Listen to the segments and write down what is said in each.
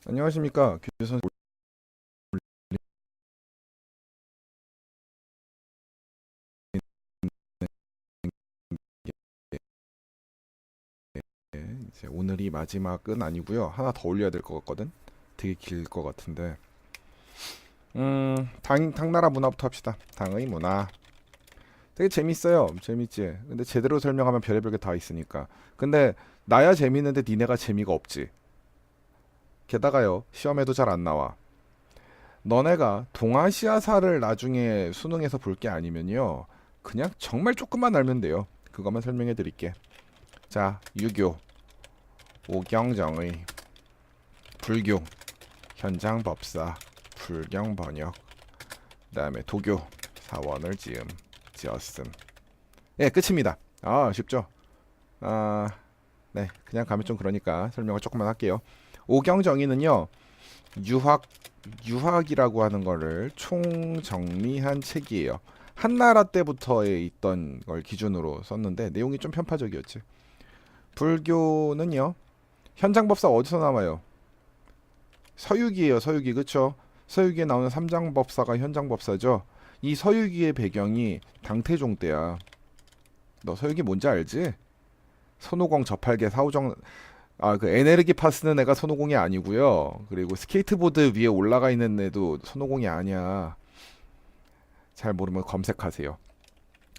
안녕하십니까 교선. 이제 오늘이 마지막은 아니고요. 하나 더 올려야 될 것 같거든. 되게 길 것 같은데. 당나라 문화부터 합시다. 당의 문화. 되게 재밌어요. 재밌지. 근데 제대로 설명하면 별의별 게 다 있으니까. 근데 나야 재밌는데 니네가 재미가 없지. 게다가요, 시험에도 잘 안 나와. 너네가 동아시아사를 나중에 수능에서 볼 게 아니면요, 그냥 정말 조금만 알면 돼요. 그것만 설명해 드릴게. 자, 유교, 오경정의, 불교, 현장법사, 불경번역, 그 다음에 도교, 사원을 지었음. 예, 끝입니다. 아, 쉽죠? 아, 네, 그냥 가면 좀 그러니까 설명을 조금만 할게요. 오경정의는요, 유학, 유학이라고 하는 거를 총정리한 책이에요. 한나라 때부터에 있던 걸 기준으로 썼는데 내용이 좀 편파적이었지. 불교는요, 현장법사 어디서 나와요? 서유기예요, 서유기. 그쵸? 서유기에 나오는 삼장법사가 현장법사죠. 이 서유기의 배경이 당태종 때야. 너 서유기 뭔지 알지? 손오공 저팔계 사오정. 그 에네르기 파스는 애가 손오공이 아니고요. 그리고 스케이트보드 위에 올라가 있는 애도 손오공이 아니야. 잘 모르면 검색하세요.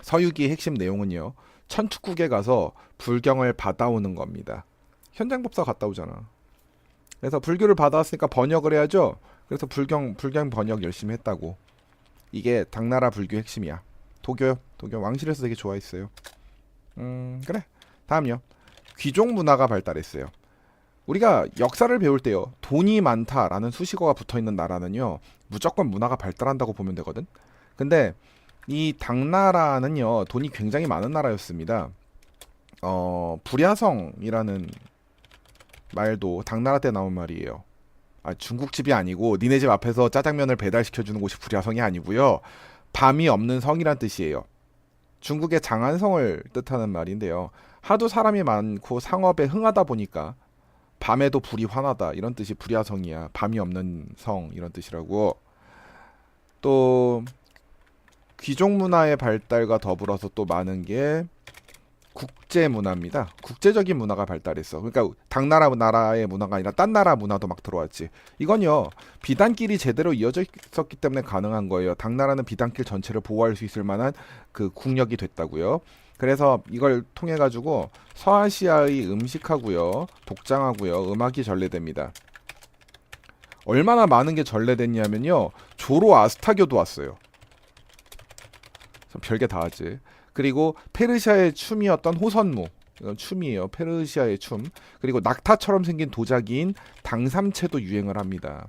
서유기의 핵심 내용은요, 천축국에 가서 불경을 받아오는 겁니다. 현장법사 갔다 오잖아. 그래서 불교를 받아왔으니까 번역을 해야죠. 그래서 불경 번역 열심히 했다고. 이게 당나라 불교 핵심이야. 도교요. 도교 왕실에서 되게 좋아했어요. 그래. 다음요. 귀족 문화가 발달했어요. 우리가 역사를 배울 때요, 돈이 많다라는 수식어가 붙어 있는 나라는요, 무조건 문화가 발달한다고 보면 되거든. 근데 이 당나라는요, 돈이 굉장히 많은 나라였습니다. 불야성이라는 말도 당나라 때 나온 말이에요. 중국집이 아니고 니네 집 앞에서 짜장면을 배달시켜주는 곳이 불야성이 아니고요. 밤이 없는 성이란 뜻이에요. 중국의 장안성을 뜻하는 말인데요. 하도 사람이 많고 상업에 흥하다 보니까 밤에도 불이 환하다 이런 뜻이 불야성이야. 밤이 없는 성 이런 뜻이라고. 또 귀족 문화의 발달과 더불어서 또 많은 게 국제 문화입니다. 국제적인 문화가 발달했어. 그러니까 당나라 나라의 문화가 아니라 딴 나라 문화도 막 들어왔지. 이건요, 비단길이 제대로 이어져 있었기 때문에 가능한 거예요. 당나라는 비단길 전체를 보호할 수 있을 만한 그 국력이 됐다고요. 그래서 이걸 통해 가지고 서아시아의 음식하고요, 복장하고요, 음악이 전래됩니다. 얼마나 많은 게 전래됐냐면요, 조로아스타교도 왔어요. 별게 다 하지. 그리고 페르시아의 춤이었던 호선무, 이건 춤이에요. 페르시아의 춤. 그리고 낙타처럼 생긴 도자기인 당삼채도 유행을 합니다.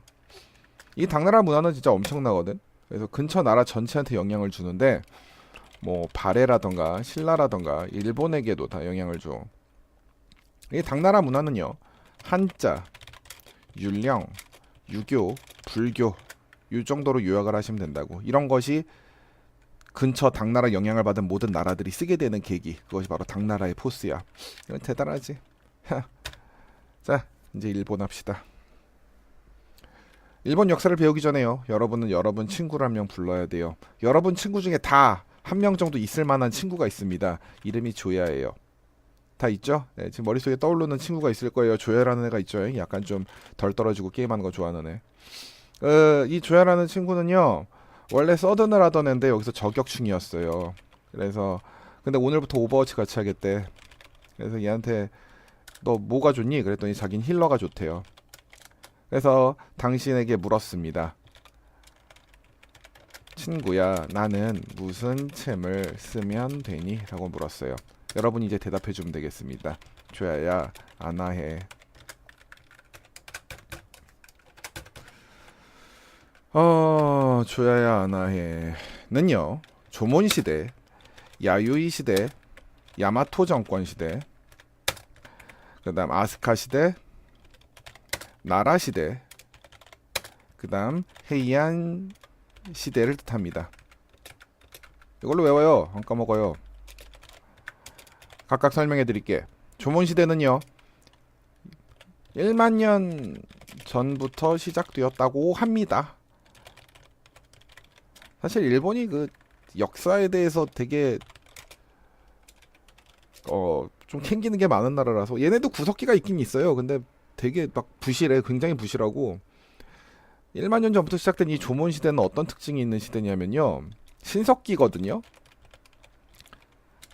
이 당나라 문화는 진짜 엄청나거든. 그래서 근처 나라 전체한테 영향을 주는데, 뭐 발해라던가 신라라던가 일본에게도 다 영향을 줘. 이 당나라 문화는요, 한자, 율령, 유교, 불교 이 정도로 요약을 하시면 된다고. 이런 것이 근처 당나라 영향을 받은 모든 나라들이 쓰게 되는 계기, 그것이 바로 당나라의 포스야. 이건 대단하지. 자, 이제 일본 합시다. 일본 역사를 배우기 전에요, 여러분은 여러분 친구를 한 명 불러야 돼요. 여러분 친구 중에 다 한 명 정도 있을 만한 친구가 있습니다. 이름이 조야예요. 다 있죠? 네, 지금 머릿속에 떠오르는 친구가 있을 거예요. 조야라는 애가 있죠. 약간 좀 덜 떨어지고 게임하는 거 좋아하는 애. 이 조야라는 친구는요, 원래 서든을 하던 애인데 여기서 저격충이었어요. 그래서 근데 오늘부터 오버워치 같이 하겠대. 그래서 얘한테 너 뭐가 좋니? 그랬더니 자긴 힐러가 좋대요. 그래서 당신에게 물었습니다. 친구야, 나는 무슨 챔을 쓰면 되니? 라고 물었어요. 여러분이 이제 대답해 주면 되겠습니다. 조야야, 아나해. 조야야, 아나해는요, 조몬 시대, 야유이 시대, 야마토 정권 시대, 그다음 아스카 시대, 나라 시대, 그다음 헤이안 시대를 뜻합니다. 이걸로 외워요. 안 까먹어요. 각각 설명해 드릴게. 조몬 시대는요, 1만 년 전부터 시작되었다고 합니다. 사실 일본이 그 역사에 대해서 되게 좀 캥기는 게 많은 나라라서 얘네도 구석기가 있긴 있어요. 근데 되게 막 부실해. 굉장히 부실하고 1만 년 전부터 시작된 이 조몬 시대는 어떤 특징이 있는 시대냐면요. 신석기거든요.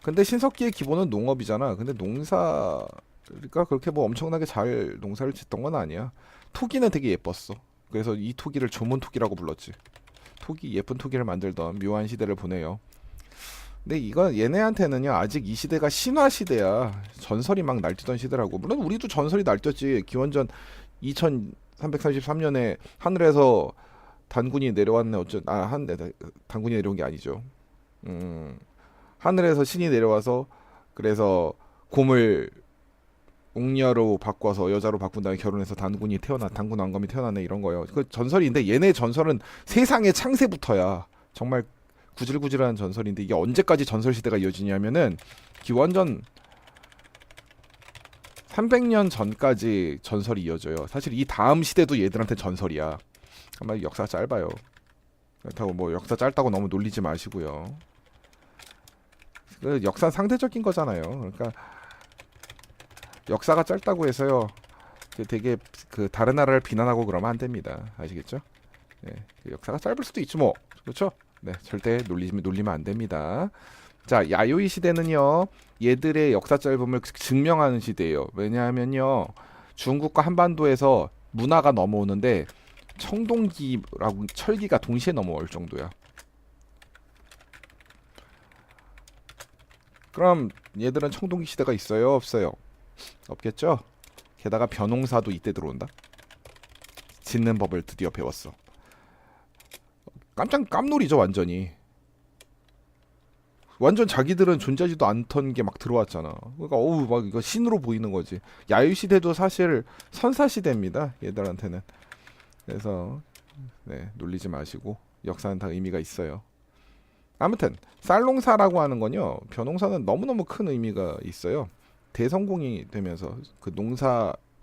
근데 신석기의 기본은 농업이잖아. 근데 농사가 그렇게 뭐 엄청나게 잘 농사를 짓던 건 아니야. 토기는 되게 예뻤어. 그래서 이 토기를 조몬 토기라고 불렀지. 토기 예쁜 토기를 만들던 묘한 시대를 보내요. 근데 이건 얘네한테는요 아직 이 시대가 신화 시대야. 전설이 막 날뛰던 시대라고. 물론 우리도 전설이 날뛰었지. 기원전 2333년에 하늘에서 단군이 내려왔네. 단군이 내려온 게 아니죠. 하늘에서 신이 내려와서 그래서 곰을 옥녀로 바꿔서 여자로 바꾼 다음에 결혼해서 단군 왕검이 태어났네 이런 거예요. 그 전설인데 얘네 전설은 세상의 창세부터야. 정말 구질구질한 전설인데 이게 언제까지 전설 시대가 이어지냐면은 기원전 300년 전까지 전설이 이어져요. 사실 이 다음 시대도 얘들한테 전설이야. 아마 역사가 짧아요. 그렇다고 뭐 역사 짧다고 너무 놀리지 마시고요. 그 역사 상대적인 거잖아요. 그러니까 역사가 짧다고 해서요. 되게 그 다른 나라를 비난하고 그러면 안 됩니다. 아시겠죠? 네, 역사가 짧을 수도 있지 뭐. 그렇죠? 네, 절대 놀리면 안 됩니다. 자, 야요이 시대는요. 얘들의 역사 짧음을 증명하는 시대예요. 왜냐하면요. 중국과 한반도에서 문화가 넘어오는데 청동기라고 철기가 동시에 넘어올 정도야. 그럼 얘들은 청동기 시대가 있어요? 없어요? 없겠죠? 게다가 벼농사도 이때 들어온다. 짓는 법을 드디어 배웠어. 깜짝 깜놀이죠 완전히. 완전 자기들은 존재하지도 않던 게 막 들어왔잖아. 그러니까 어우 막 이거 신으로 보이는 거지. 야유 시대도 사실 선사 시대입니다. 얘들한테는. 그래서 네, 놀리지 마시고 역사는 다 의미가 있어요. 아무튼 쌀농사라고 하는 건요. 벼농사는 너무너무 큰 의미가 있어요. 대성공이 되면서 그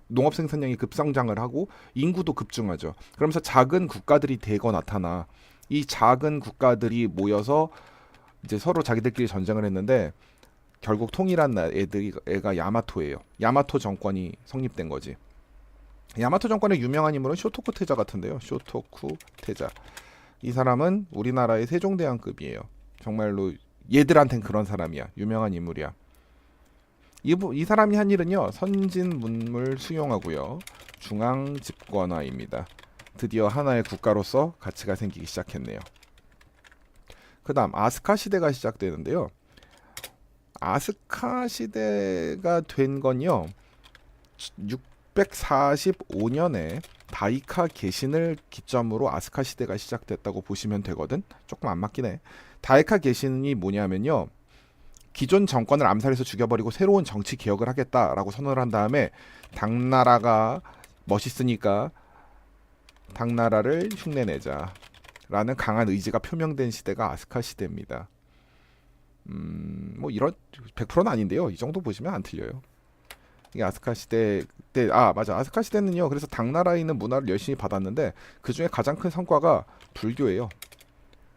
농업 생산량이 급성장을 하고 인구도 급증하죠. 그러면서 작은 국가들이 대거 나타나. 이 작은 국가들이 모여서 이제 서로 자기들끼리 전쟁을 했는데 결국 통일한 애가 야마토예요. 야마토 정권이 성립된 거지. 야마토 정권의 유명한 인물은 쇼토쿠 테자 같은데요. 쇼토쿠 테자. 이 사람은 우리나라의 세종대왕급이에요. 정말로 얘들한텐 그런 사람이야. 유명한 인물이야. 이 사람이 한 일은요. 선진문물 수용하고요. 중앙 집권화입니다. 드디어 하나의 국가로서 가치가 생기기 시작했네요. 그 다음 아스카 시대가 시작되는데요. 아스카 시대가 된 건요. 645년에 다이카 개신을 기점으로 아스카 시대가 시작됐다고 보시면 되거든. 조금 안 맞긴 해. 다이카 개신이 뭐냐면요. 기존 정권을 암살해서 죽여버리고 새로운 정치 개혁을 하겠다라고 선언을 한 다음에 당나라가 멋있으니까 당나라를 흉내내자 라는 강한 의지가 표명된 시대가 아스카 시대입니다. 뭐 이런 100%는 아닌데요. 이 정도 보시면 안 틀려요. 이게 아스카 시대 때 맞아. 아스카 시대는요. 그래서 당나라에 있는 문화를 열심히 받았는데 그 중에 가장 큰 성과가 불교예요.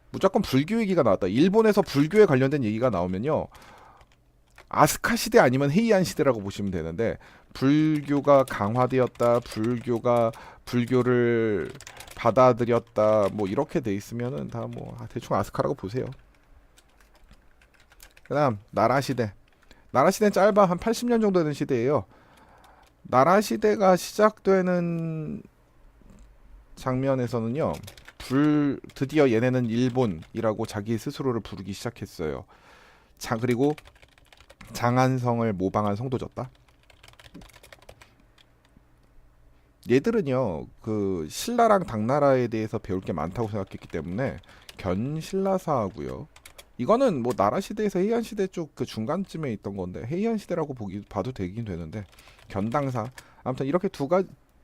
무조건 불교 얘기가 나왔다. 일본에서 불교에 관련된 얘기가 나오면요. 아스카 시대 아니면 헤이안 시대라고 보시면 되는데 불교가 강화되었다. 불교를 받아들였다. 뭐 이렇게 돼 있으면은 다 뭐 대충 아스카라고 보세요. 그다음 나라 시대. 나라 시대는 짧아 한 80년 정도 되는 시대예요. 나라 시대가 시작되는 장면에서는요. 드디어 얘네는 일본이라고 자기 스스로를 부르기 시작했어요. 그리고 장안성을 모방한 성도 졌다. 얘들은요, 그 신라랑 당나라에 대해서 배울 게 많다고 생각했기 때문에 견신라사하고요. 이거는 뭐 나라 시대에서 헤이안 시대 쪽 그 중간쯤에 있던 건데 헤이안 시대라고 봐도 되긴 되는데 견당사. 아무튼 이렇게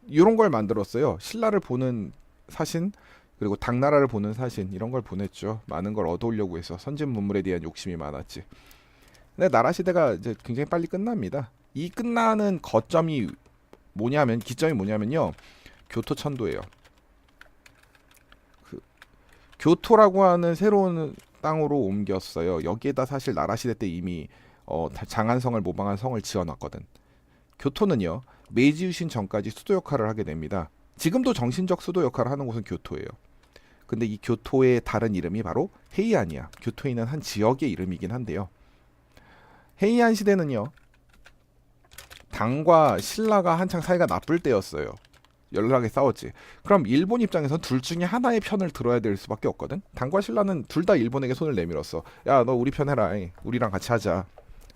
이런 걸 만들었어요. 신라를 보는 사신 그리고 당나라를 보는 사신 이런 걸 보냈죠. 많은 걸 얻어오려고 해서 선진 문물에 대한 욕심이 많았지. 근데 나라 시대가 이제 굉장히 빨리 끝납니다. 이 끝나는 기점이 뭐냐면요. 교토천도예요. 그 교토라고 하는 새로운 땅으로 옮겼어요. 여기에다 사실 나라 시대 때 이미 장안성을 모방한 성을 지어놨거든. 교토는요, 메이지 유신 전까지 수도 역할을 하게 됩니다. 지금도 정신적 수도 역할을 하는 곳은 교토예요. 근데 이 교토의 다른 이름이 바로 헤이안이야. 교토에 있는 한 지역의 이름이긴 한데요. 헤이안 시대는요, 당과 신라가 한창 사이가 나쁠 때였어요. 연락에 싸웠지. 그럼 일본 입장에선 둘 중에 하나의 편을 들어야 될 수밖에 없거든. 당과 신라는 둘 다 일본에게 손을 내밀었어. 야, 너 우리 편 해라. 우리랑 같이 하자.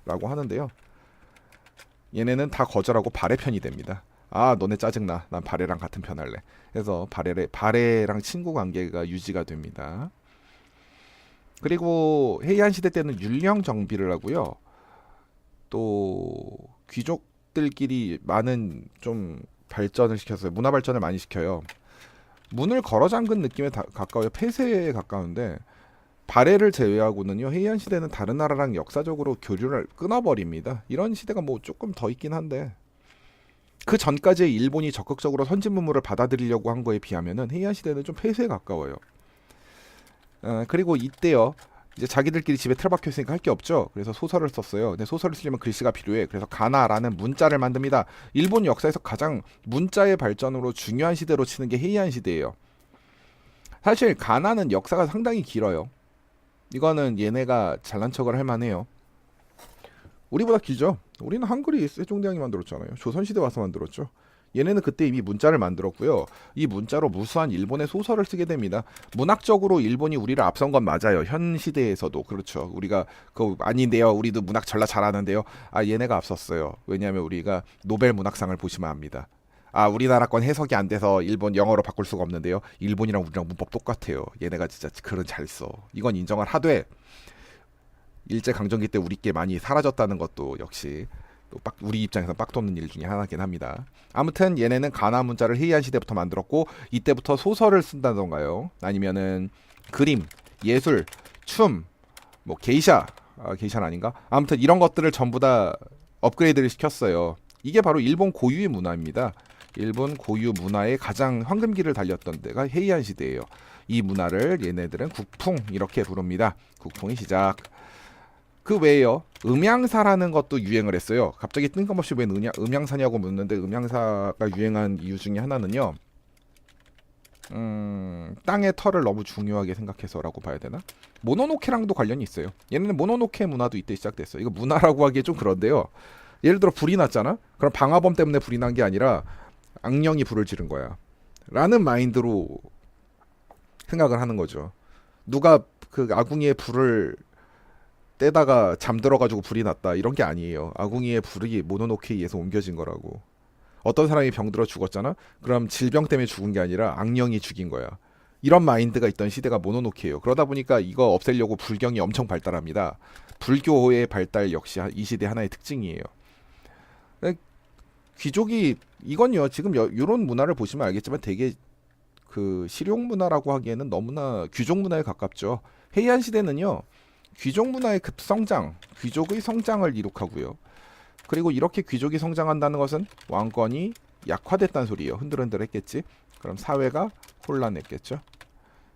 라고 하는데요. 얘네는 다 거절하고 발해 편이 됩니다. 아, 너네 짜증나. 난 발해랑 같은 편 할래. 그래서 발해랑 친구 관계가 유지가 됩니다. 그리고 헤이안 시대 때는 율령 정비를 하고요. 또 귀족들끼리 많은 좀 발전을 시켰어요. 문화 발전을 많이 시켜요. 문을 걸어 잠근 느낌에 가까워요. 폐쇄에 가까운데 발해를 제외하고는요, 헤이안 시대는 다른 나라랑 역사적으로 교류를 끊어버립니다. 이런 시대가 뭐 조금 더 있긴 한데 그 전까지의 일본이 적극적으로 선진 문물을 받아들이려고 한 거에 비하면은 헤이안 시대는 좀 폐쇄에 가까워요. 그리고 이때요, 이제 자기들끼리 집에 틀어박혀 있으니까 할 게 없죠. 그래서 소설을 썼어요. 근데 소설을 쓰려면 글씨가 필요해. 그래서 가나라는 문자를 만듭니다. 일본 역사에서 가장 문자의 발전으로 중요한 시대로 치는 게 헤이안 시대예요. 사실 가나는 역사가 상당히 길어요. 이거는 얘네가 잘난 척을 할 만해요. 우리보다 길죠. 우리는 한글이 세종대왕이 만들었잖아요. 조선시대 와서 만들었죠. 얘네는 그때 이미 문자를 만들었고요. 이 문자로 무수한 일본의 소설을 쓰게 됩니다. 문학적으로 일본이 우리를 앞선 건 맞아요. 현 시대에서도 그렇죠. 우리가 아닌데요. 우리도 문학 전라 잘하는데요. 아, 얘네가 앞섰어요. 왜냐하면 우리가 노벨 문학상을 보시면 압니다. 아, 우리나라 건 해석이 안 돼서 일본 영어로 바꿀 수가 없는데요. 일본이랑 우리랑 문법 똑같아요. 얘네가 진짜 글은 잘 써. 이건 인정을 하되 일제강점기 때 우리께 많이 사라졌다는 것도 역시 또 우리 입장에서 빡 돋는 일 중에 하나긴 합니다. 아무튼 얘네는 가나 문자를 헤이안 시대부터 만들었고 이때부터 소설을 쓴다던가요. 아니면은 그림, 예술, 춤, 뭐 게이샤는 아닌가? 아무튼 이런 것들을 전부 다 업그레이드를 시켰어요. 이게 바로 일본 고유의 문화입니다. 일본 고유 문화의 가장 황금기를 달렸던 데가 헤이안 시대예요. 이 문화를 얘네들은 국풍 이렇게 부릅니다. 국풍의 시작. 그 외에요, 음양사라는 것도 유행을 했어요. 갑자기 뜬금없이 왜 음양사냐고 묻는데 음양사가 유행한 이유 중에 하나는요, 땅의 털을 너무 중요하게 생각해서라고 봐야 되나? 모노노케랑도 관련이 있어요. 얘네는 모노노케 문화도 이때 시작됐어요. 이거 문화라고 하기에 좀 그런데요. 예를 들어 불이 났잖아? 그럼 방화범 때문에 불이 난 게 아니라 악령이 불을 지른 거야. 라는 마인드로 생각을 하는 거죠. 누가 그 아궁이에 불을 떼다가 잠들어가지고 불이 났다 이런 게 아니에요. 아궁이의 불이 모노노케에 의해서 옮겨진 거라고. 어떤 사람이 병들어 죽었잖아? 그럼 질병 때문에 죽은 게 아니라 악령이 죽인 거야. 이런 마인드가 있던 시대가 모노노케예요. 그러다 보니까 이거 없애려고 불경이 엄청 발달합니다. 불교의 발달 역시 이 시대 하나의 특징이에요. 귀족이 이건요, 지금 이런 문화를 보시면 알겠지만 되게 그 실용 문화라고 하기에는 너무나 귀족 문화에 가깝죠. 헤이안 시대는요, 귀족 문화의 급성장, 귀족의 성장을 이룩하고요. 그리고 이렇게 귀족이 성장한다는 것은 왕권이 약화됐다는 소리예요. 흔들흔들했겠지. 그럼 사회가 혼란했겠죠.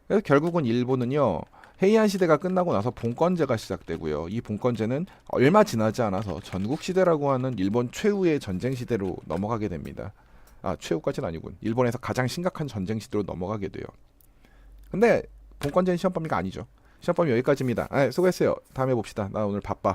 그래서 결국은 일본은요, 헤이안 시대가 끝나고 나서 봉건제가 시작되고요. 이 봉건제는 얼마 지나지 않아서 전국시대라고 하는 일본 최후의 전쟁 시대로 넘어가게 됩니다. 아, 최후까지는 아니군. 일본에서 가장 심각한 전쟁 시대로 넘어가게 돼요. 근데 봉건제는 시험 범위가 아니죠. 시험 범위 여기까지입니다. 수고했어요. 다음에 봅시다. 나 오늘 바빠.